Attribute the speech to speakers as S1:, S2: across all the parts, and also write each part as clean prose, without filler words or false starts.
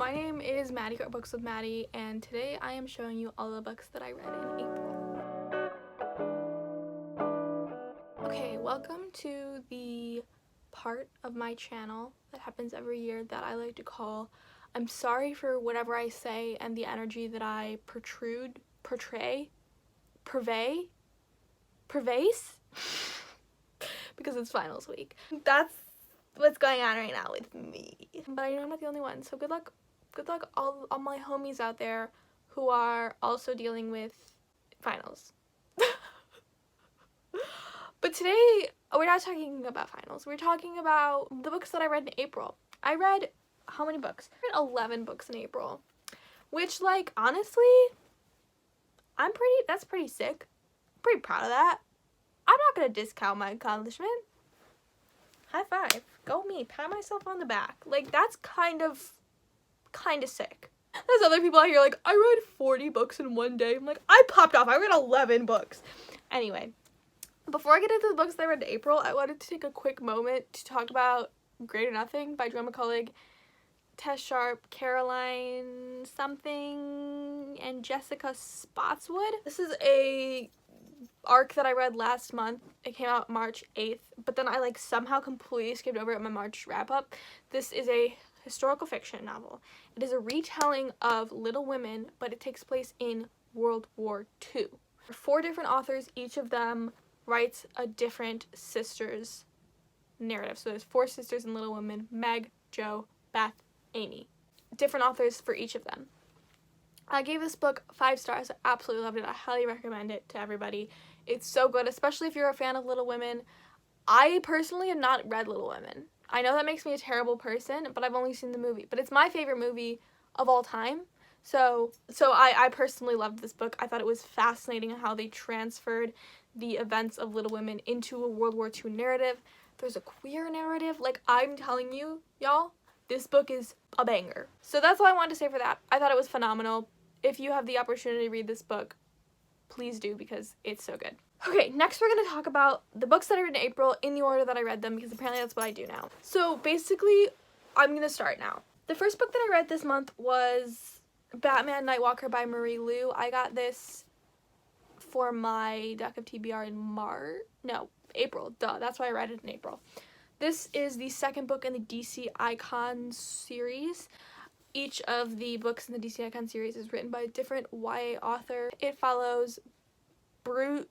S1: my name is Maddie or Books with Maddie, and today I am showing you all the books that I read in April. Okay, welcome to the part of my channel that happens every year that I like to call I'm sorry for whatever I say and the energy that I purvey, because it's finals week. That's what's going on right now with me. But I know I'm not the only one, so good luck all my homies out there who are also dealing with finals. But today we're not talking about finals. We're talking about the books that I read in April. I read how many books? I read 11 books in April, which, like, honestly, that's pretty sick. I'm pretty proud of that. I'm not gonna discount my accomplishment. High five. Go me. Pat myself on the back. Like, that's kind of sick. There's other people out here like, I read 40 books in one day. I'm like, I popped off. I read 11 books. Anyway, before I get into the books that I read in April, I wanted to take a quick moment to talk about Great or Nothing by Joanne McCullough, Tess Sharp, Caroline something, and Jessica Spotswood. This is a arc that I read last month. It came out March 8th, but then I somehow completely skipped over it in my March wrap-up. This is a historical fiction novel. It is a retelling of Little Women, but it takes place in World War II. 4 different authors, each of them writes a different sister's narrative. So there's 4 sisters in Little Women: Meg, Jo, Beth, Amy. Different authors for each of them. I gave this book 5 stars. I absolutely loved it. I highly recommend it to everybody. It's so good, especially if you're a fan of Little Women. I personally have not read Little Women. I know that makes me a terrible person, but I've only seen the movie. But it's my favorite movie of all time. So I personally loved this book. I thought it was fascinating how they transferred the events of Little Women into a World War II narrative. There's a queer narrative. Like, I'm telling you, y'all, this book is a banger. So that's all I wanted to say for that. I thought it was phenomenal. If you have the opportunity to read this book, please do, because it's so good. Okay, next we're going to talk about the books that I read in April in the order that I read them, because apparently that's what I do now. So basically, I'm going to start now. The first book that I read this month was Batman Nightwalker by Marie Lu. I got this for my deck of TBR in April. Duh, that's why I read it in April. This is the second book in the DC Icon series. Each of the books in the DC Icon series is written by a different YA author. It follows Bruce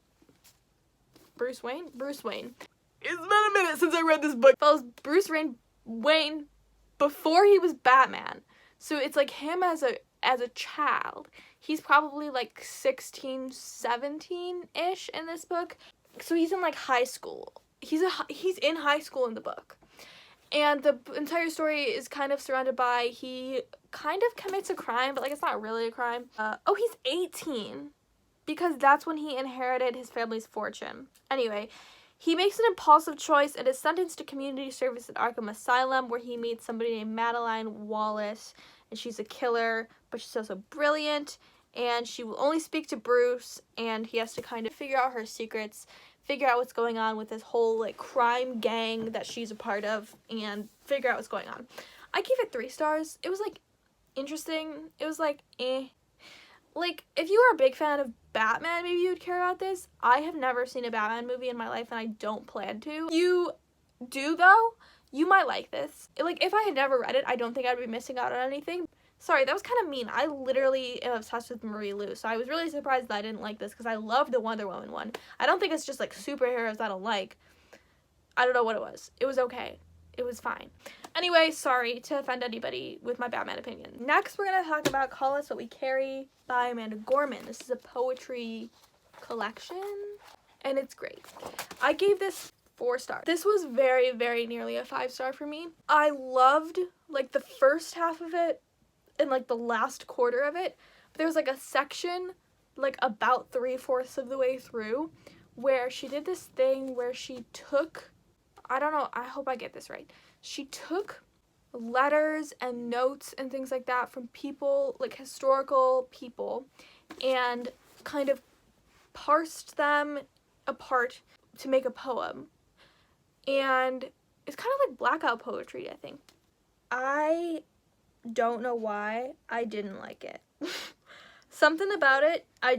S1: Wayne? Bruce Wayne. It's been a minute since I read this book. It follows Bruce Wayne before he was Batman. So it's like him as a child. He's probably like 16, 17-ish in this book. So he's in high school. He's in high school in the book. And the entire story is kind of surrounded by, he kind of commits a crime, but it's not really a crime. He's 18, because that's when he inherited his family's fortune. Anyway, he makes an impulsive choice and is sentenced to community service at Arkham Asylum, where he meets somebody named Madeline Wallace, and she's a killer, but she's also brilliant, and she will only speak to Bruce, and he has to kind of figure out her secrets, figure out what's going on with this whole crime gang that she's a part of, and figure out what's going on. I gave it 3 stars. It was interesting. It was eh. If you are a big fan of Batman, maybe you would care about this. I have never seen a Batman movie in my life, and I don't plan to. If you do, though, you might like this. If I had never read it, I don't think I'd be missing out on anything. Sorry, that was kind of mean. I literally am obsessed with Marie Lu, so I was really surprised that I didn't like this, because I love the Wonder Woman one. I don't think it's just superheroes I don't like. I don't know what it was. It was okay. It was fine. Anyway, sorry to offend anybody with my Batman opinion. Next, we're going to talk about Call Us What We Carry by Amanda Gorman. This is a poetry collection, and it's great. I gave this 4 stars. This was very, very nearly a 5-star for me. I loved, the first half of it and, the last quarter of it. But there was, a section, about 3/4 of the way through, where she did this thing where she took, I don't know, I hope I get this right. She took letters and notes and things like that from people, historical people, and kind of parsed them apart to make a poem. And it's kind of like blackout poetry, I think. I don't know why I didn't like it. Something about it, I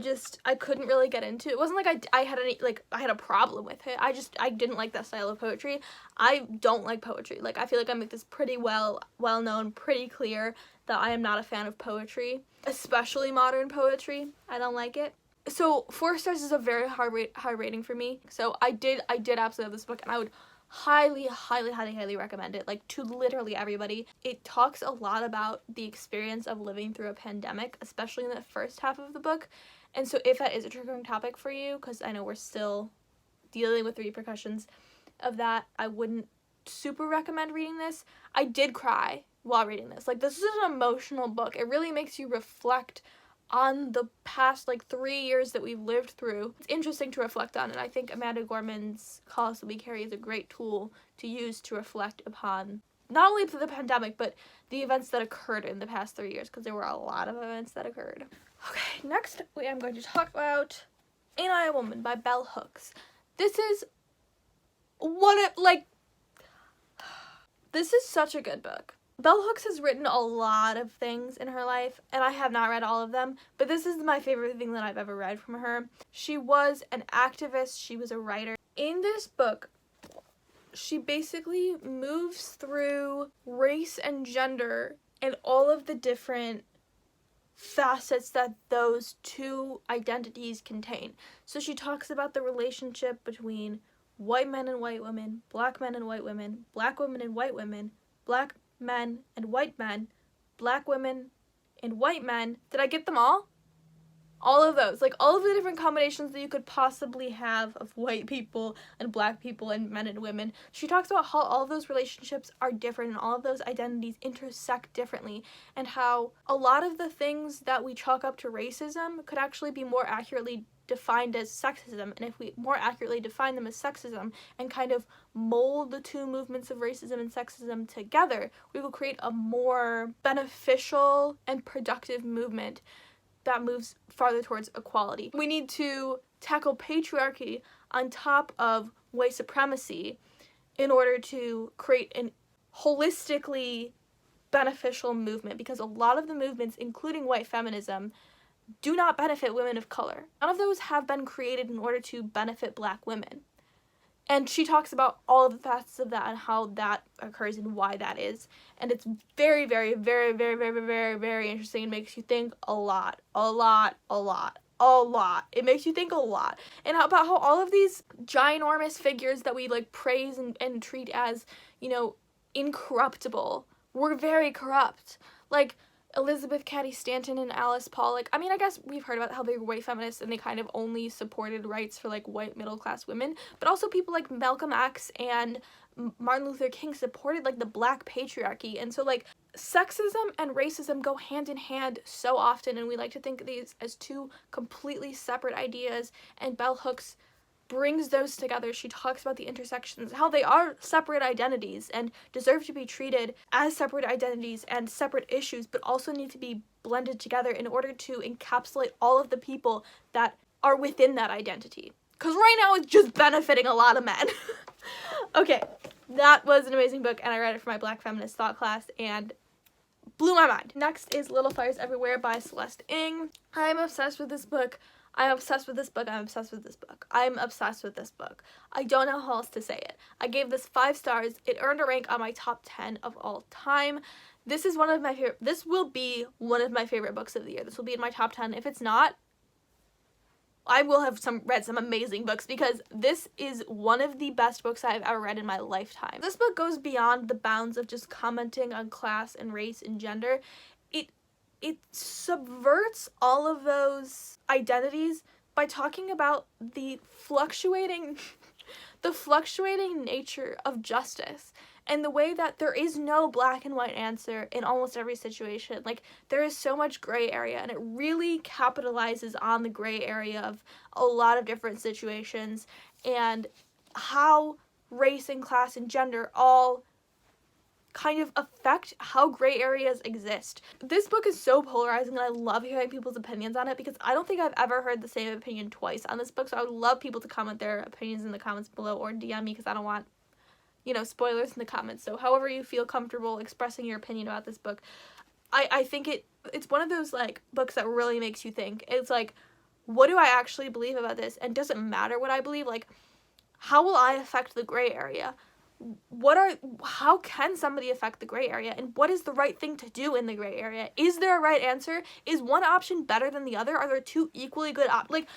S1: couldn't really get into. It wasn't like I had a problem with it. I didn't like that style of poetry. I don't like poetry. Like, I feel like I make this pretty well known, pretty clear that I am not a fan of poetry, especially modern poetry. I don't like it. So 4 stars is a very high rating for me. So I did absolutely love this book, and I would highly recommend it, like, to literally everybody. It talks a lot about the experience of living through a pandemic, especially in the first half of the book. And so if that is a triggering topic for you, because I know we're still dealing with the repercussions of that, I wouldn't super recommend reading this. I did cry while reading this. Like, this is an emotional book. It really makes you reflect on the past, like, 3 years that we've lived through. It's interesting to reflect on, and I think Amanda Gorman's Call Us That We Carry is a great tool to use to reflect upon not only the pandemic, but the events that occurred in the past 3 years, because there were a lot of events that occurred. Okay, next I'm going to talk about Ain't I a Woman by Bell Hooks. This is this is such a good book. Bell Hooks has written a lot of things in her life, and I have not read all of them, but this is my favorite thing that I've ever read from her. She was an activist, she was a writer. In this book, she basically moves through race and gender and all of the different facets that those two identities contain. So she talks about the relationship between white men and white women, black men and white women, black women and white women, black men and white men, black women and white men. Did I get them all? All of those. Like, all of the different combinations that you could possibly have of white people and black people and men and women. She talks about how all of those relationships are different and all of those identities intersect differently, and how a lot of the things that we chalk up to racism could actually be more accurately defined as sexism, and if we more accurately define them as sexism and kind of mold the two movements of racism and sexism together, we will create a more beneficial and productive movement that moves farther towards equality. We need to tackle patriarchy on top of white supremacy in order to create an holistically beneficial movement, because a lot of the movements, including white feminism, do not benefit women of color. None of those have been created in order to benefit black women. And she talks about all of the facets of that and how that occurs and why that is. And it's very, very, very, very, very, very, very interesting. It makes you think a lot. It makes you think a lot. And about how all of these ginormous figures that we, like, praise and treat as, you know, incorruptible were very corrupt. Like, Elizabeth Cady Stanton and Alice Paul, like, I mean, I guess we've heard about how they were white feminists and they kind of only supported rights for, like, white middle-class women, but also people like Malcolm X and Martin Luther King supported, like, the black patriarchy. And so, like, sexism and racism go hand in hand so often, and we like to think of these as two completely separate ideas, and Bell Hooks brings those together. She talks about the intersections, how they are separate identities and deserve to be treated as separate identities and separate issues, but also need to be blended together in order to encapsulate all of the people that are within that identity. Because right now it's just benefiting a lot of men. Okay, that was an amazing book, and I read it for my Black Feminist Thought class, and blew my mind. Next is Little Fires Everywhere by Celeste Ng. I'm obsessed with this book. I'm obsessed with this book. I'm obsessed with this book. I'm obsessed with this book. I don't know how else to say it. I gave this 5 stars. It earned a rank on my top 10 of all time. This is one of my favorite. This will be one of my favorite books of the year. This will be in my top 10. If it's not, I will have read some amazing books, because this is one of the best books I've ever read in my lifetime. This book goes beyond the bounds of just commenting on class and race and gender. It subverts all of those identities by talking about the fluctuating nature of justice, and the way that there is no black and white answer in almost every situation. Like, there is so much gray area, and it really capitalizes on the gray area of a lot of different situations, and how race and class and gender all kind of affect how gray areas exist. This book is so polarizing, and I love hearing people's opinions on it, because I don't think I've ever heard the same opinion twice on this book, so I would love people to comment their opinions in the comments below, or DM me, because I don't want, you know, spoilers in the comments. So however you feel comfortable expressing your opinion about this book. I think it's one of those, like, books that really makes you think. It's like, what do I actually believe about this? And does it matter what I believe? Like, how will I affect the gray area? How can somebody affect the gray area? And what is the right thing to do in the gray area? Is there a right answer? Is one option better than the other? Are there two equally good like,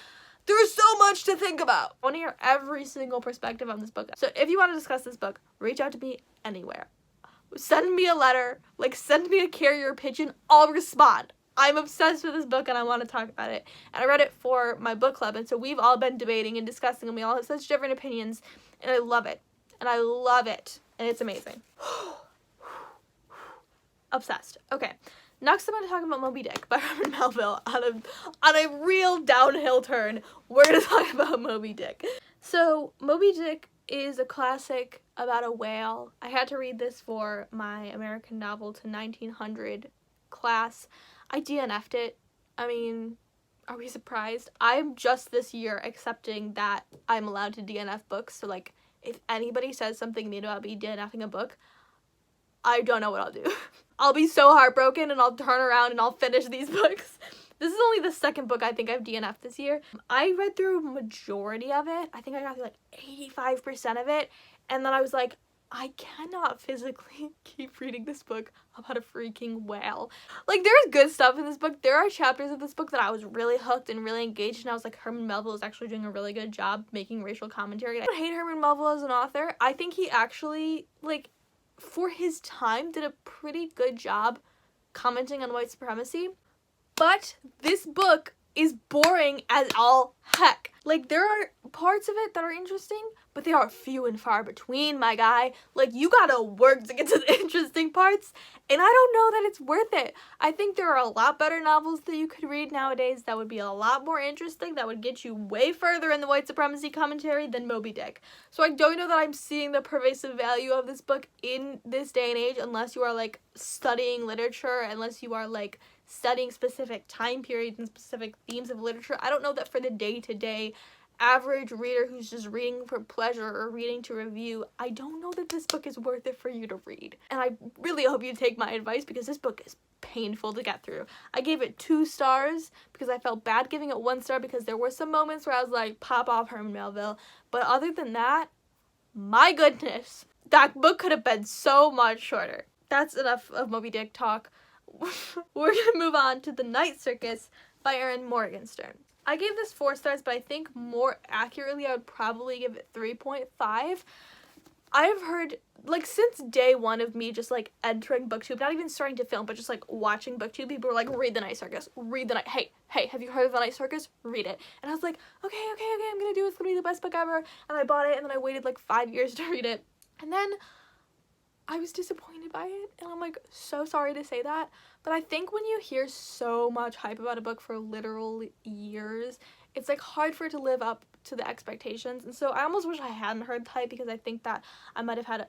S1: there's so much to think about. I want to hear every single perspective on this book. So if you want to discuss this book, reach out to me anywhere. Send me a letter, like, send me a carrier pigeon, I'll respond. I'm obsessed with this book and I want to talk about it. And I read it for my book club, and so we've all been debating and discussing, and we all have such different opinions, and I love it. And I love it. And it's amazing. Obsessed. Okay. Next I'm going to talk about Moby Dick by Herman Melville. On a real downhill turn, we're going to talk about Moby Dick. So, Moby Dick is a classic about a whale. I had to read this for my American Novel to 1900 class. I DNF'd it. I mean, are we surprised? I'm just this year accepting that I'm allowed to DNF books, so, like, if anybody says something mean about me DNFing a book, I don't know what I'll do. I'll be so heartbroken and I'll turn around and I'll finish these books. This is only the second book I think I've DNF'd this year. I read through a majority of it. I think I got through like 85% of it. And then I was like, I cannot physically keep reading this book about a freaking whale. Like, there's good stuff in this book. There are chapters of this book that I was really hooked and really engaged, and I was like, Herman Melville is actually doing a really good job making racial commentary. I don't hate Herman Melville as an author. I think he actually, like, for his time, did a pretty good job commenting on white supremacy. But this book is boring as all heck. Like, there are parts of it that are interesting, but they are few and far between, my guy. Like, you gotta work to get to the interesting parts, and I don't know that it's worth it. I think there are a lot better novels that you could read nowadays that would be a lot more interesting, that would get you way further in the white supremacy commentary than Moby Dick. So I don't know that I'm seeing the pervasive value of this book in this day and age, unless you are, like, studying literature, unless you are, like, studying specific time periods and specific themes of literature. I don't know that for the day-to-day average reader who's just reading for pleasure or reading to review, I don't know that this book is worth it for you to read. And I really hope you take my advice, because this book is painful to get through. I gave it 2 stars because I felt bad giving it 1 star, because there were some moments where I was like, pop off, Herman Melville. But other than that, my goodness, that book could have been so much shorter. That's enough of Moby Dick talk. We're gonna move on to The Night Circus by Erin Morgenstern. I gave this 4 stars, but I think more accurately I would probably give it 3.5. I've heard, like, since day one of me just, like, entering BookTube, not even starting to film, but just, like, watching BookTube, people were like, read The Night Circus, read The Night, hey, have you heard of The Night Circus? Read it. And I was like, okay, I'm gonna do it, it's gonna be the best book ever, and I bought it, and then I waited, like, 5 years to read it, and then I was disappointed by it, and I'm, like, so sorry to say that, but I think when you hear so much hype about a book for literal years, it's, like, hard for it to live up to the expectations, and so I almost wish I hadn't heard the hype, because I think that I might have had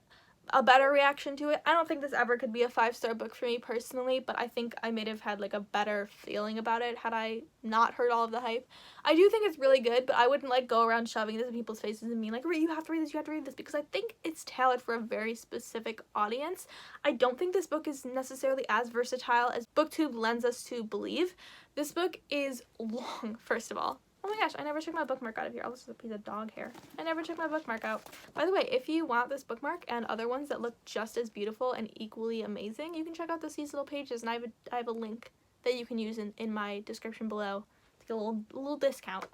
S1: a better reaction to it. I don't think this ever could be a 5-star book for me personally, but I think I may have had, like, a better feeling about it had I not heard all of the hype. I do think it's really good, but I wouldn't, like, go around shoving this in people's faces and being like, you have to read this, because I think it's tailored for a very specific audience. I don't think this book is necessarily as versatile as BookTube lends us to believe. This book is long, first of all. Oh my gosh, I never took my bookmark out of here. Oh, this is a piece of dog hair. I never took my bookmark out. By the way, if you want this bookmark and other ones that look just as beautiful and equally amazing, you can check out the seasonal pages, and I have a link that you can use in my description below to get a little discount.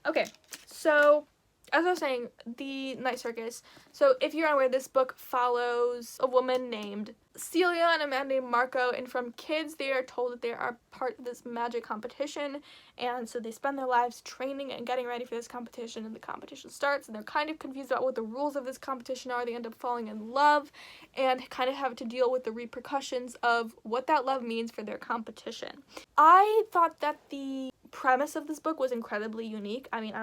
S1: Okay, so as I was saying, The Night Circus. So if you're unaware, this book follows a woman named Celia and a man named Marco, and from kids they are told that they are part of this magic competition, and so they spend their lives training and getting ready for this competition, and the competition starts, and they're kind of confused about what the rules of this competition are. They end up falling in love and kind of have to deal with the repercussions of what that love means for their competition. I thought that the premise of this book was incredibly unique. I mean,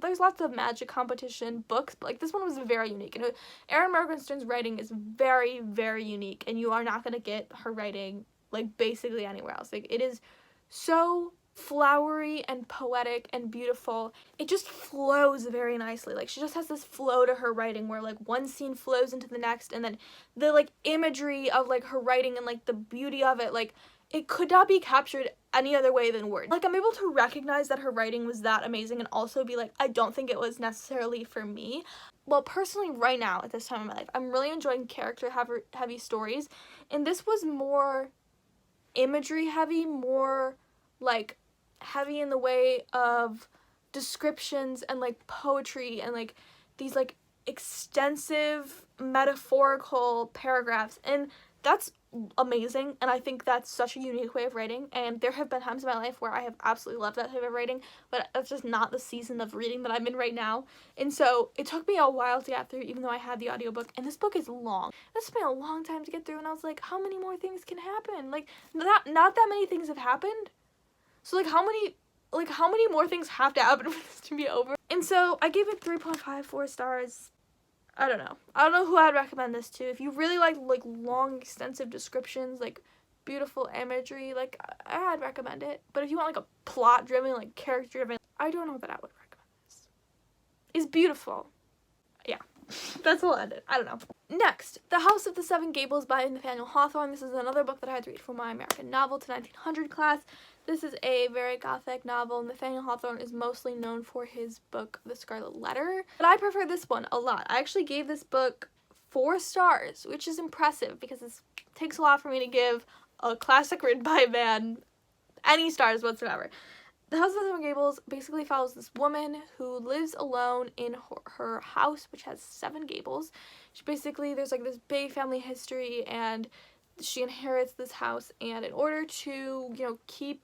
S1: there's lots of magic competition books, but, like, this one was very unique. And Erin Morgenstern's writing is very, very unique, and you are not going to get her writing, like, basically anywhere else. Like, it is so flowery and poetic and beautiful. It just flows very nicely. Like, she just has this flow to her writing where, like, one scene flows into the next, and then the, like, imagery of, like, her writing and, like, the beauty of it, like, it could not be captured any other way than words. Like, I'm able to recognize that her writing was that amazing and also be like, I don't think it was necessarily for me. Well, personally, right now, at this time in my life, I'm really enjoying character-heavy stories, and this was more imagery-heavy, more, like, heavy in the way of descriptions and, like, poetry and, like, these, like, extensive metaphorical paragraphs, and that's amazing, and I think that's such a unique way of writing, and there have been times in my life where I have absolutely loved that type of writing, but that's just not the season of reading that I'm in right now, and so it took me a while to get through, even though I had the audiobook, and this book is long. This took me a long time to get through, and I was like, how many more things can happen? Like, not that many things have happened, so, like, how many more things have to happen for this to be over? And so I gave it 3.54 stars. I don't know who I'd recommend this to. If you really like long, extensive descriptions, like beautiful imagery, like, I'd recommend it. But if you want like a plot-driven, like character-driven, I don't know that I would recommend this. It's beautiful. Yeah, that's all I did. I don't know. Next, The House of the Seven Gables by Nathaniel Hawthorne. This is another book that I had to read for my American Novel to 1900 class. This is a very gothic novel. Nathaniel Hawthorne is mostly known for his book, The Scarlet Letter, but I prefer this one a lot. I actually gave this book 4 stars, which is impressive because it takes a lot for me to give a classic written by a man any stars whatsoever. The House of the Seven Gables basically follows this woman who lives alone in her house, which has 7 gables. There's like this big family history, and she inherits this house, and in order to, keep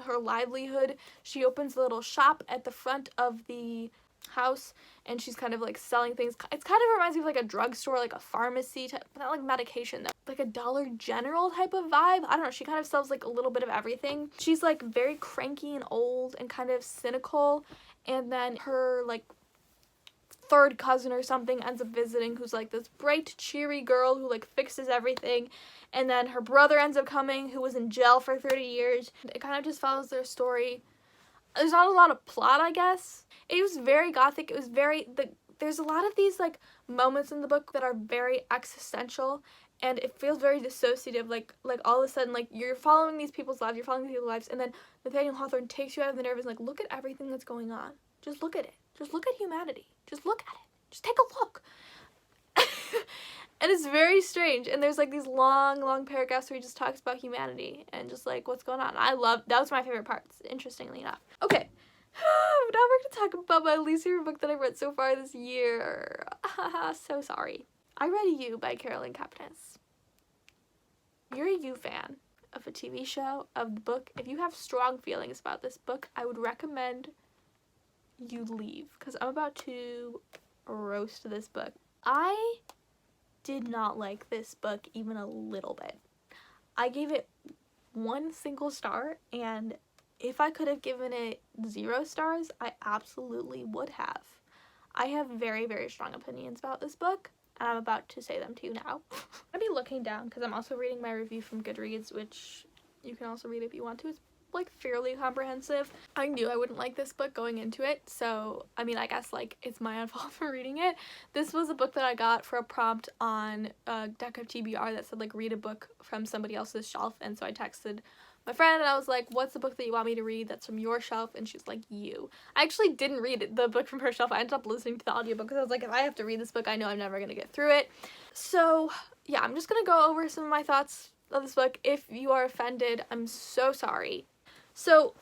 S1: her livelihood, she opens a little shop at the front of the house, and she's kind of like selling things. It kind of reminds me of like a drugstore, like a pharmacy type, but not like medication though, like a Dollar General type of vibe. I don't know, she kind of sells like a little bit of everything. She's like very cranky and old and kind of cynical, and then her like 3rd cousin or something ends up visiting, who's like this bright, cheery girl who like fixes everything, and then her brother ends up coming, who was in jail for 30 years. It kind of just follows their story. There's not a lot of plot, I guess. It was very gothic. It was there's a lot of these like moments in the book that are very existential, and it feels very dissociative, like all of a sudden, like, you're following these people's lives, and then Nathaniel Hawthorne takes you out of the nerves and like, look at everything that's going on. Just look at it. Just look at humanity. Just look at it. Just take a look. And it's very strange, and there's like these long paragraphs where he just talks about humanity and just like what's going on. That was my favorite parts, interestingly enough. Okay, now we're gonna talk about my least favorite book that I read so far this year. So sorry. I read You by Carolyn Kapnis. You're a You fan of a TV show, of the book. If you have strong feelings about this book, I would recommend you leave, because I'm about to roast this book. I did not like this book even a little bit. I gave it 1 single star, and if I could have given it 0 stars, I absolutely would have. I have very, very strong opinions about this book, and I'm about to say them to you now. I'll be looking down because I'm also reading my review from Goodreads, which you can also read if you want to. It's like fairly comprehensive. I knew I wouldn't like this book going into it, so I mean, I guess like it's my own fault for reading it. This was a book that I got for a prompt on deck of TBR that said like read a book from somebody else's shelf, and so I texted my friend and I was like, what's the book that you want me to read that's from your shelf? And she's like, You. I actually didn't read the book from her shelf. I ended up listening to the audiobook because I was like, if I have to read this book, I know I'm never gonna get through it. So yeah, I'm just gonna go over some of my thoughts of this book. If you are offended, I'm so sorry. So,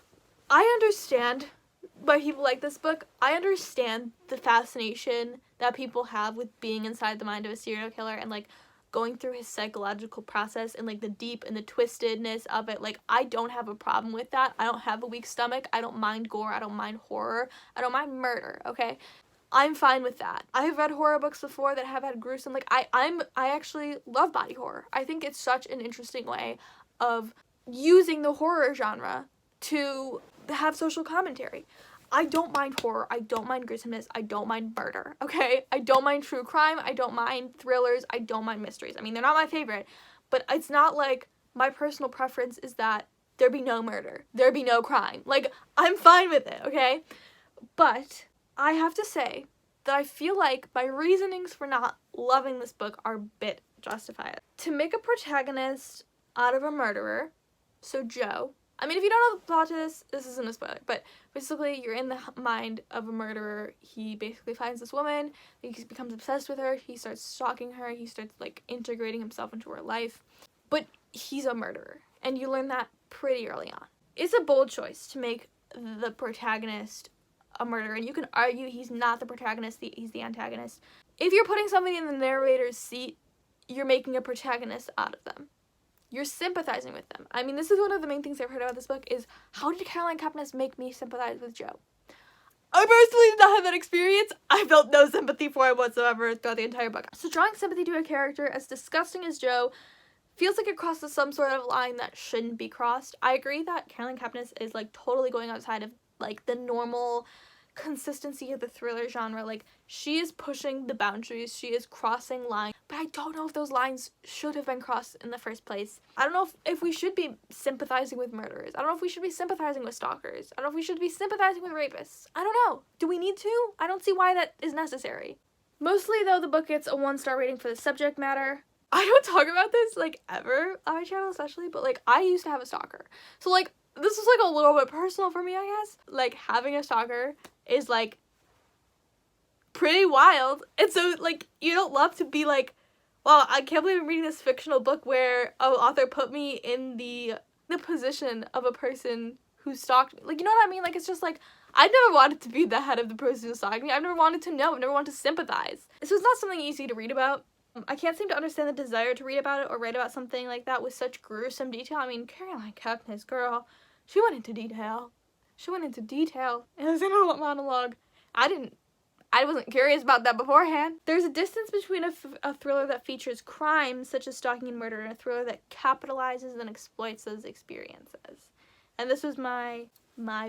S1: I understand why people like this book. I understand the fascination that people have with being inside the mind of a serial killer and, like, going through his psychological process and, like, the deep and the twistedness of it. Like, I don't have a problem with that. I don't have a weak stomach. I don't mind gore. I don't mind horror. I don't mind murder, okay? I'm fine with that. I've read horror books before that have had gruesome, like, I actually love body horror. I think it's such an interesting way of using the horror genre to have social commentary. I don't mind horror, I don't mind gruesomeness, I don't mind murder, okay? I don't mind true crime, I don't mind thrillers, I don't mind mysteries. I mean, they're not my favorite, but it's not like my personal preference is that there be no murder. There be no crime. Like, I'm fine with it, okay? But I have to say that I feel like my reasonings for not loving this book are a bit justified. To make a protagonist out of a murderer, so Joe, I mean, if you don't know the plot to this isn't a spoiler, but basically you're in the mind of a murderer. He basically finds this woman, he becomes obsessed with her, he starts stalking her, he starts, like, integrating himself into her life, but he's a murderer, and you learn that pretty early on. It's a bold choice to make the protagonist a murderer, and you can argue he's not the protagonist, he's the antagonist. If you're putting somebody in the narrator's seat, you're making a protagonist out of them. You're sympathizing with them. I mean, this is one of the main things I've heard about this book is, how did Caroline Kepnes make me sympathize with Joe? I personally did not have that experience. I felt no sympathy for him whatsoever throughout the entire book. So drawing sympathy to a character as disgusting as Joe feels like it crosses some sort of line that shouldn't be crossed. I agree that Caroline Kepnes is, like, totally going outside of, like, the normal consistency of the thriller genre. Like, she is pushing the boundaries, she is crossing lines, but I don't know if those lines should have been crossed in the first place. I don't know if we should be sympathizing with murderers. I don't know if we should be sympathizing with stalkers. I don't know if we should be sympathizing with rapists. I don't know. Do we need to? I don't see why that is necessary. Mostly, though, the book gets a 1-star rating for the subject matter. I don't talk about this, like, ever on my channel especially, but, like, I used to have a stalker. So, like, this is, like, a little bit personal for me, I guess. Like, having a stalker is, like, pretty wild. And so, like, you don't love to be like, wow, I can't believe I'm reading this fictional book where an author put me in the position of a person who stalked me. Like, you know what I mean? Like, it's just, like, I never wanted to be the head of the person who stalked me. I've never wanted to know. I've never wanted to sympathize. So it's not something easy to read about. I can't seem to understand the desire to read about it or write about something like that with such gruesome detail. I mean, Caroline Kepnes, girl, she went into detail. She went into detail. It was in her monologue. I wasn't curious about that beforehand. There's a distance between a thriller that features crimes such as stalking and murder and a thriller that capitalizes and exploits those experiences. And this was my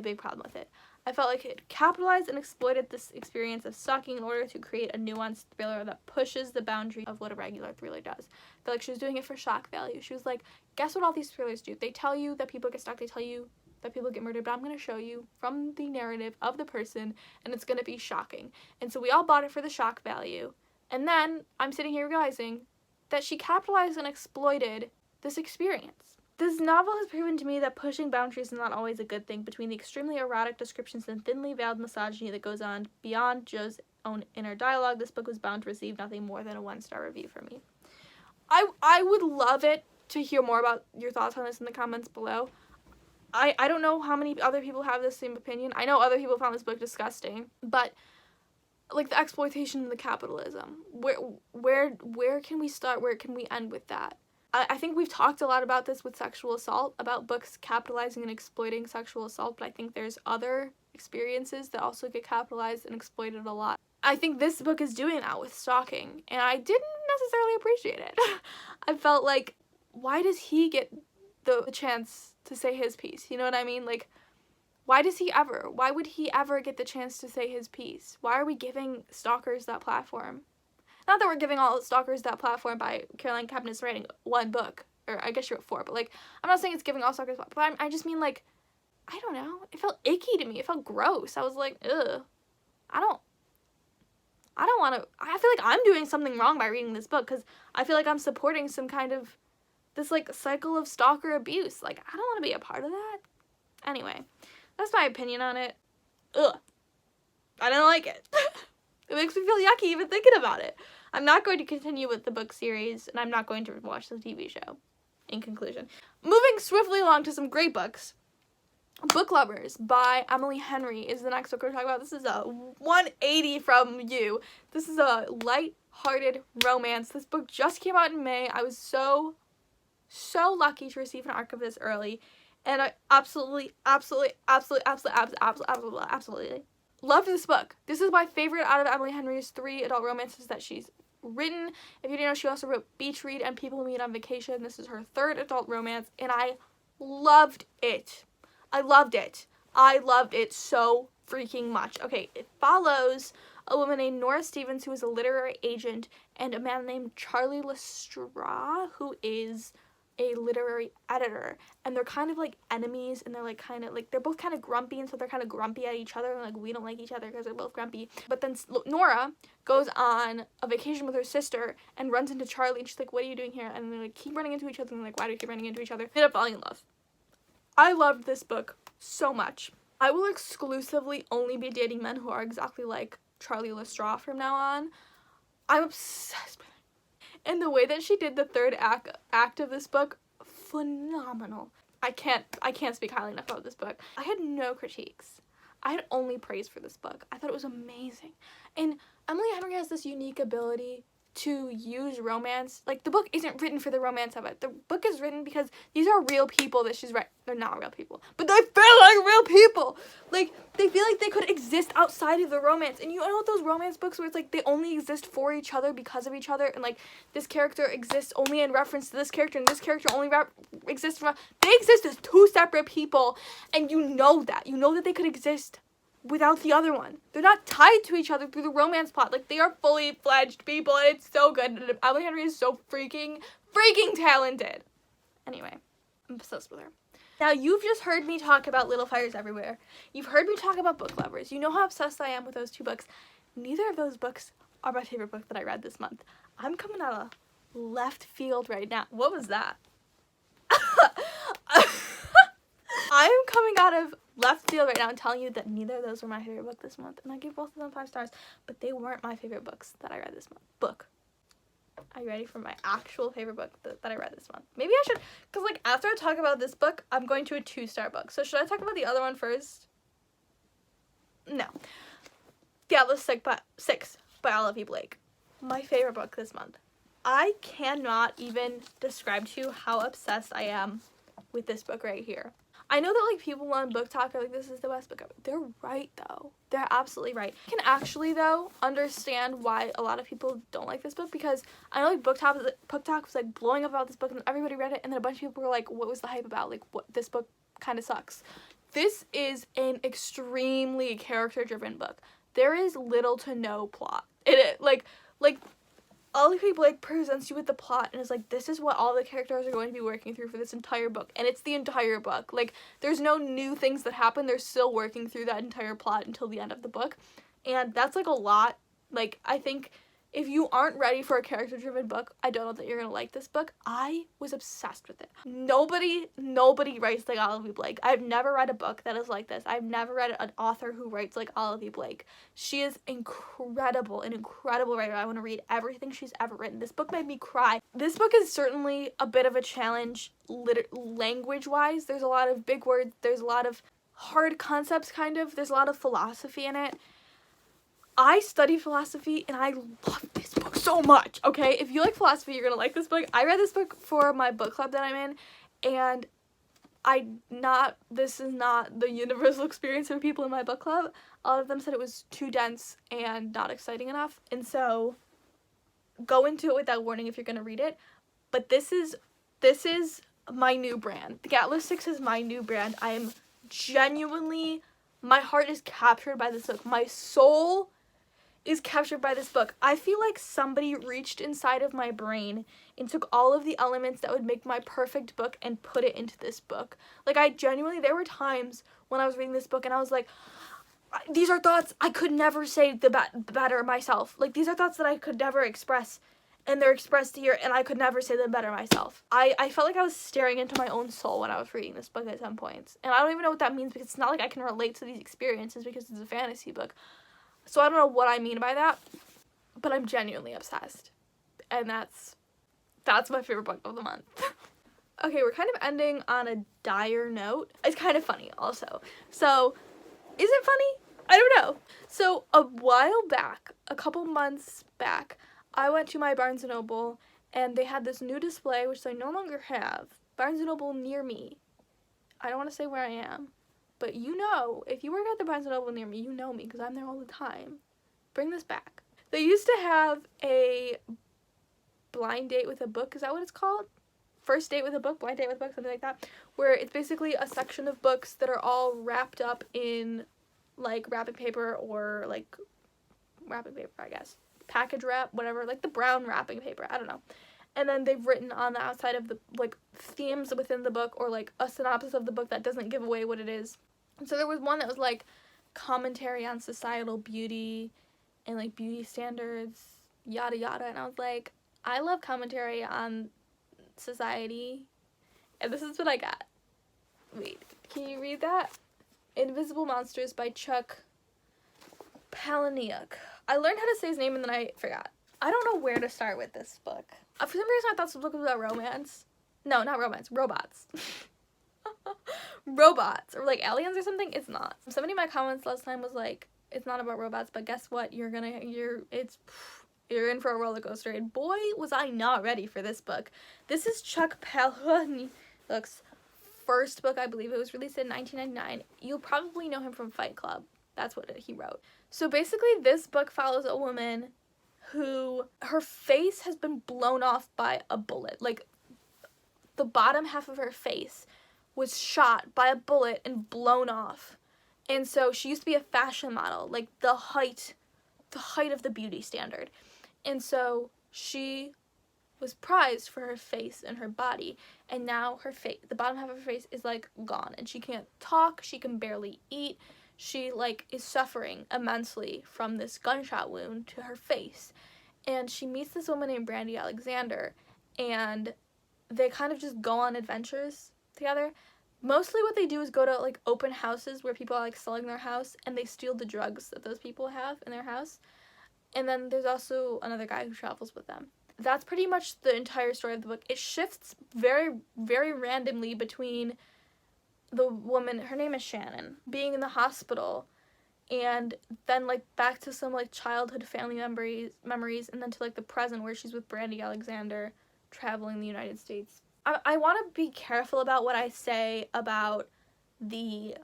S1: big problem with it. I felt like it capitalized and exploited this experience of stalking in order to create a nuanced thriller that pushes the boundary of what a regular thriller does. I felt like she was doing it for shock value. She was like, guess what all these thrillers do? They tell you that people get stalked, they tell you that people get murdered, but I'm going to show you from the narrative of the person, and it's going to be shocking. And so we all bought it for the shock value. And then I'm sitting here realizing that she capitalized and exploited this experience. This novel has proven to me that pushing boundaries is not always a good thing. Between the extremely erotic descriptions and thinly veiled misogyny that goes on beyond Joe's own inner dialogue, this book was bound to receive nothing more than a 1-star review from me. I would love it to hear more about your thoughts on this in the comments below. I don't know how many other people have the same opinion. I know other people found this book disgusting, but, like, the exploitation and the capitalism, where can we start? Where can we end with that? I think we've talked a lot about this with sexual assault, about books capitalizing and exploiting sexual assault, but I think there's other experiences that also get capitalized and exploited a lot. I think this book is doing that with stalking, and I didn't necessarily appreciate it. I felt like, why does he get the chance to say his piece? You know what I mean? Like, why would he ever get the chance to say his piece? Why are we giving stalkers that platform? Not that we're giving all stalkers that platform by Caroline Kepnes writing 1 book, or I guess she wrote 4, but, like, I'm not saying it's giving all stalkers, but I just mean, like, I don't know, it felt icky to me, it felt gross. I was like, ugh, I don't want to, I feel like I'm doing something wrong by reading this book, because I feel like I'm supporting some kind of this, like, cycle of stalker abuse. Like, I don't want to be a part of that. Anyway, that's my opinion on it. Ugh. I don't like it. It makes me feel yucky even thinking about it. I'm not going to continue with the book series, and I'm not going to watch the TV show. In conclusion. Moving swiftly along to some great books. Book Lovers by Emily Henry is the next book we're talking about. This is a 180 from you. This is a light-hearted romance. This book just came out in May. I was so lucky to receive an ARC of this early, and I absolutely loved this book. This is my favorite out of Emily Henry's 3 adult romances that she's written. If you didn't know, she also wrote Beach Read and People Meet on Vacation. This is her 3rd adult romance, and I loved it. I loved it so freaking much. Okay, it follows a woman named Nora Stevens, who is a literary agent, and a man named Charlie Lestrade, who is a literary editor, and they're kind of like enemies, and they're like kind of like, they're both kind of grumpy, and so they're kind of grumpy at each other, and like we don't like each other because they're both grumpy. But then Nora goes on a vacation with her sister and runs into Charlie, and she's like, what are you doing here? And they like keep running into each other, and like, why do we keep running into each other? They end up falling in love. I loved this book so much. I will exclusively only be dating men who are exactly like Charlie Lestraw from now on. I'm obsessed with it. And the way that she did the third act of this book, phenomenal. I can't speak highly enough about this book. I had no critiques. I had only praise for this book. I thought it was amazing. And Emily Henry has this unique ability to use romance. Like, the book isn't written for the romance of it. The book is written because these are real people that she's writing. They're not real people, but they feel like real people. Like, they feel like they could exist outside of the romance. And you know those romance books where it's like they only exist for each other because of each other, and like this character exists only in reference to this character, and this character only exists from. They exist as two separate people, and you know that they could exist without the other one. They're not tied to each other through the romance plot. Like, they are fully fledged people, and it's so good. And Emily Henry is so freaking talented. Anyway, I'm obsessed with her. Now, you've just heard me talk about Little Fires Everywhere. You've heard me talk about Book Lovers. You know how obsessed I am with those two books. Neither of those books are my favorite book that I read this month. I'm coming out of left field right now. What was that? I am coming out of left field right now and telling you that neither of those were my favorite book this month. And I gave both of them 5 stars, but they weren't my favorite books that I read this month. Are you ready for my actual favorite book that I read this month? Maybe I should, because like after I talk about this book, I'm going to a 2-star book. So should I talk about the other one first? No. Gables 6 by Olivia Blake. My favorite book this month. I cannot even describe to you how obsessed I am with this book right here. I know that like people on Book Talk are like, this is the best book ever. They're right though. They're absolutely right. I can actually though understand why a lot of people don't like this book, because I know like Book Talk was like blowing up about this book and everybody read it, and then a bunch of people were like, what was the hype about? Like, what, this book kind of sucks. This is an extremely character-driven book. There is little to no plot. It like Olivia Blake presents you with the plot and is like, this is what all the characters are going to be working through for this entire book. And it's the entire book. Like, there's no new things that happen. They're still working through that entire plot until the end of the book. And that's, like, a lot. Like, I think if you aren't ready for a character-driven book, I don't know that you're going to like this book. I was obsessed with it. Nobody writes like Olivia Blake. I've never read a book that is like this. I've never read an author who writes like Olivia Blake. She is incredible, an incredible writer. I want to read everything she's ever written. This book made me cry. This book is certainly a bit of a challenge language-wise. There's a lot of big words. There's a lot of hard concepts, kind of. There's a lot of philosophy in it. I study philosophy, and I love this book so much, okay? If you like philosophy, you're gonna like this book. I read this book for my book club that I'm in, and this is not the universal experience for people in my book club. A lot of them said it was too dense and not exciting enough, and so go into it with that warning if you're gonna read it. But this is my new brand. The Gables 6 is my new brand. I am genuinely, my heart is captured by this book. My soul is captured by this book. I feel like somebody reached inside of my brain and took all of the elements that would make my perfect book and put it into this book. Like, I genuinely, there were times when I was reading this book and I was like, these are thoughts I could never say better myself. Like, these are thoughts that I could never express, and they're expressed here, and I could never say them better myself. I felt like I was staring into my own soul when I was reading this book at some points. And I don't even know what that means, because it's not like I can relate to these experiences because it's a fantasy book. So I don't know what I mean by that, but I'm genuinely obsessed. And that's my favorite book of the month. Okay, we're kind of ending on a dire note. It's kind of funny also. So, is it funny? I don't know. So, a while back, a couple months back, I went to my Barnes & Noble, and they had this new display, which they no longer have. Barnes & Noble near me. I don't want to say where I am. But you know, if you work at the Barnes & Noble near me, you know me, because I'm there all the time. Bring this back. They used to have a blind date with a book. Is that what it's called? First date with a book, blind date with a book, something like that. Where it's basically a section of books that are all wrapped up in, like, wrapping paper or, like, wrapping paper, I guess. Package wrap, whatever. Like, the brown wrapping paper. I don't know. and then they've written on the outside of the, like, themes within the book, or, like, a synopsis of the book that doesn't give away what it is. And so there was one that was, like, commentary on societal beauty and, like, beauty standards, yada yada, and I was like, I love commentary on society, and this is what I got. Wait, can you read that? Invisible Monsters by Chuck Palahniuk. I learned how to say his name and then I forgot. I don't know where to start with this book. For some reason I thought this book was about romance. No, not romance, robots. Robots, or like aliens or something. It's not. Somebody in my comments last time was like, it's not about robots, but guess what? You're in for a roller coaster, and boy was I not ready for this book. This is Chuck Palahniuk's first book, I believe. It was released in 1999. You'll probably know him from Fight Club. That's what he wrote. So basically this book follows a woman who, her face has been blown off by a bullet. Like, the bottom half of her face was shot by a bullet and blown off. And so she used to be a fashion model, like the height of the beauty standard. And so she was prized for her face and her body, and now her face, the bottom half of her face is like gone, and she can't talk, she can barely eat, she like is suffering immensely from this gunshot wound to her face. And she meets this woman named Brandy Alexander, and they kind of just go on adventures together. Mostly what they do is go to like open houses where people are like selling their house, and they steal the drugs that those people have in their house. And then there's also another guy who travels with them. That's pretty much the entire story of the book. It shifts very, very randomly between the woman, her name is Shannon, being in the hospital, and then like back to some like childhood family memories, and then to like the present where she's with Brandy Alexander traveling the United States. I want to be careful about what I say about the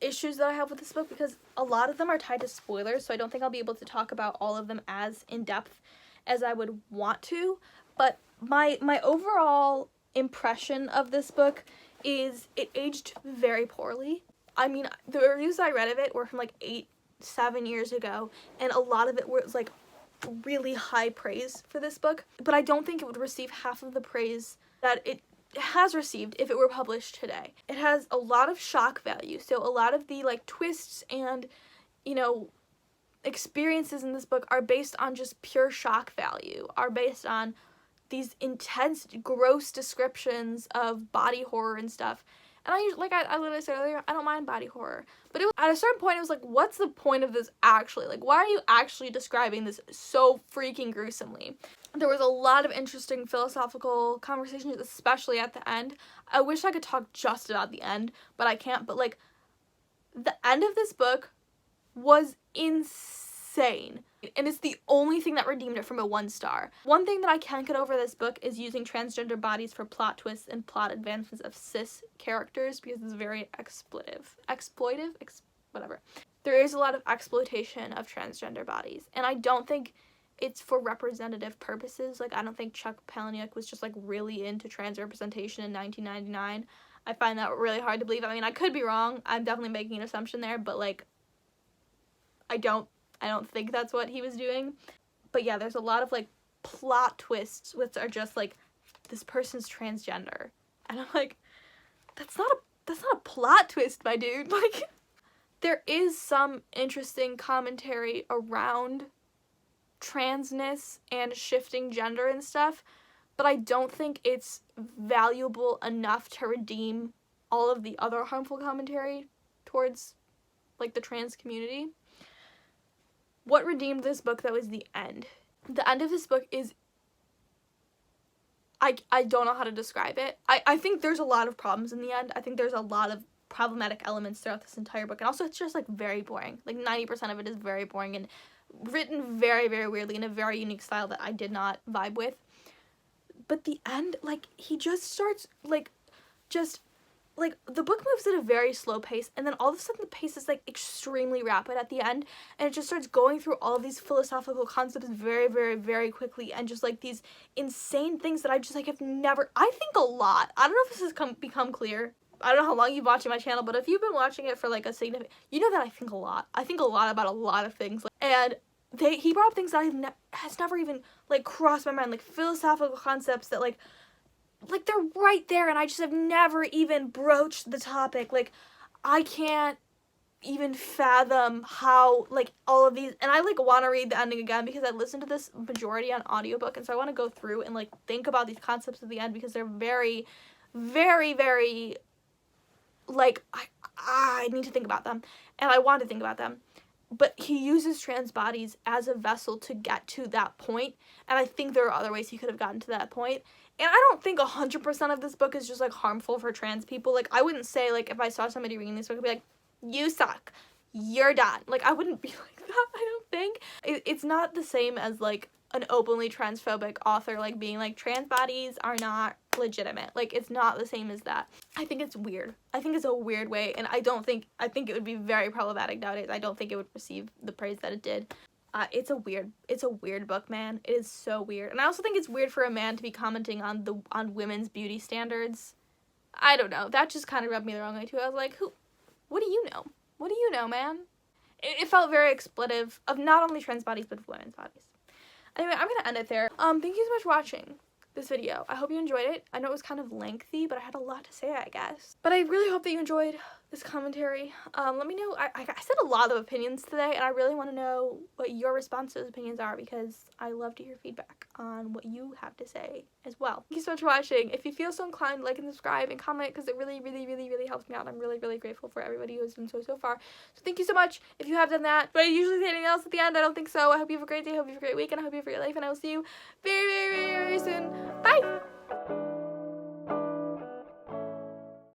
S1: issues that I have with this book, because a lot of them are tied to spoilers, so I don't think I'll be able to talk about all of them as in depth as I would want to. But my overall impression of this book is it aged very poorly. I mean, the reviews I read of it were from like 7 years ago, and a lot of it was like really high praise for this book, but I don't think it would receive half of the praise that it has received if it were published today. It has a lot of shock value, so a lot of the like twists and, you know, experiences in this book are based on just pure shock value, are based on these intense, gross descriptions of body horror and stuff. And I literally said earlier, I don't mind body horror. But it was, at a certain point, it was like, what's the point of this actually? Like, why are you actually describing this so freaking gruesomely? There was a lot of interesting philosophical conversations, especially at the end. I wish I could talk just about the end, but I can't. But, like, the end of this book was insane. And it's the only thing that redeemed it from a 1 star. One thing that I can't get over this book is using transgender bodies for plot twists and plot advancements of cis characters, because it's very exploitive, whatever. There is a lot of exploitation of transgender bodies, and I don't think it's for representative purposes. Like, I don't think Chuck Palahniuk was just like really into trans representation in 1999. I find that really hard to believe. I mean, I could be wrong. I'm definitely making an assumption there, but like, I don't think that's what he was doing. But yeah, there's a lot of like plot twists which are just like, this person's transgender, and I'm like, that's not a plot twist, my dude. Like, there is some interesting commentary around transness and shifting gender and stuff, but I don't think it's valuable enough to redeem all of the other harmful commentary towards like the trans community. What redeemed this book, though, is the end. The end of this book is, I don't know how to describe it. I think there's a lot of problems in the end. I think there's a lot of problematic elements throughout this entire book, and also it's just like very boring. Like 90% of it is very boring and written very, very weirdly in a very unique style that I did not vibe with. But the end, like, he just starts like the book moves at a very slow pace, and then all of a sudden the pace is like extremely rapid at the end, and it just starts going through all of these philosophical concepts very, very, very quickly, and just like these insane things that I just like have never, I think a lot. I don't know if this has become clear. I don't know how long you've watched my channel, but if you've been watching it for like a significant, you know that I think a lot. I think a lot about a lot of things, and he brought up things that has never even, like, crossed my mind, like, philosophical concepts that, like, they're right there, and I just have never even broached the topic. Like, I can't even fathom how, like, all of these, and I, like, want to read the ending again because I listened to this majority on audiobook, and so I want to go through and, like, think about these concepts at the end because they're very, very, very, like, I need to think about them, and I want to think about them. But he uses trans bodies as a vessel to get to that point, and I think there are other ways he could have gotten to that point. And I don't think 100% of this book is just, like, harmful for trans people. Like, I wouldn't say, like, if I saw somebody reading this book, I'd be like, you suck. You're done. Like, I wouldn't be like that, I don't think. It's not the same as, like, an openly transphobic author, like, being like, trans bodies are not legitimate. Like, it's not the same as that. I think it's weird. I think it's a weird way, and I think it would be very problematic nowadays. I don't think it would receive the praise that it did. It's a weird book, man. It is so weird. And I also think it's weird for a man to be commenting on women's beauty standards. I don't know. That just kind of rubbed me the wrong way, too. I was like, what do you know? What do you know, man? It felt very expletive of not only trans bodies, but of women's bodies. Anyway, I'm gonna end it there. Thank you so much for watching this video. I hope you enjoyed it. I know it was kind of lengthy, but I had a lot to say, I guess. But I really hope that you enjoyed this commentary. Let me know. I said a lot of opinions today, and I really want to know what your response to those opinions are because I love to hear feedback on what you have to say as well. Thank you so much for watching. If you feel so inclined, like and subscribe and comment because it really, really, really, really helps me out. I'm really, really grateful for everybody who has done so far. So thank you so much if you have done that. Do I usually say anything else at the end? I don't think so. I hope you have a great day. I hope you have a great week, and I hope you have a great life, and I will see you very, very, very, very soon. Bye!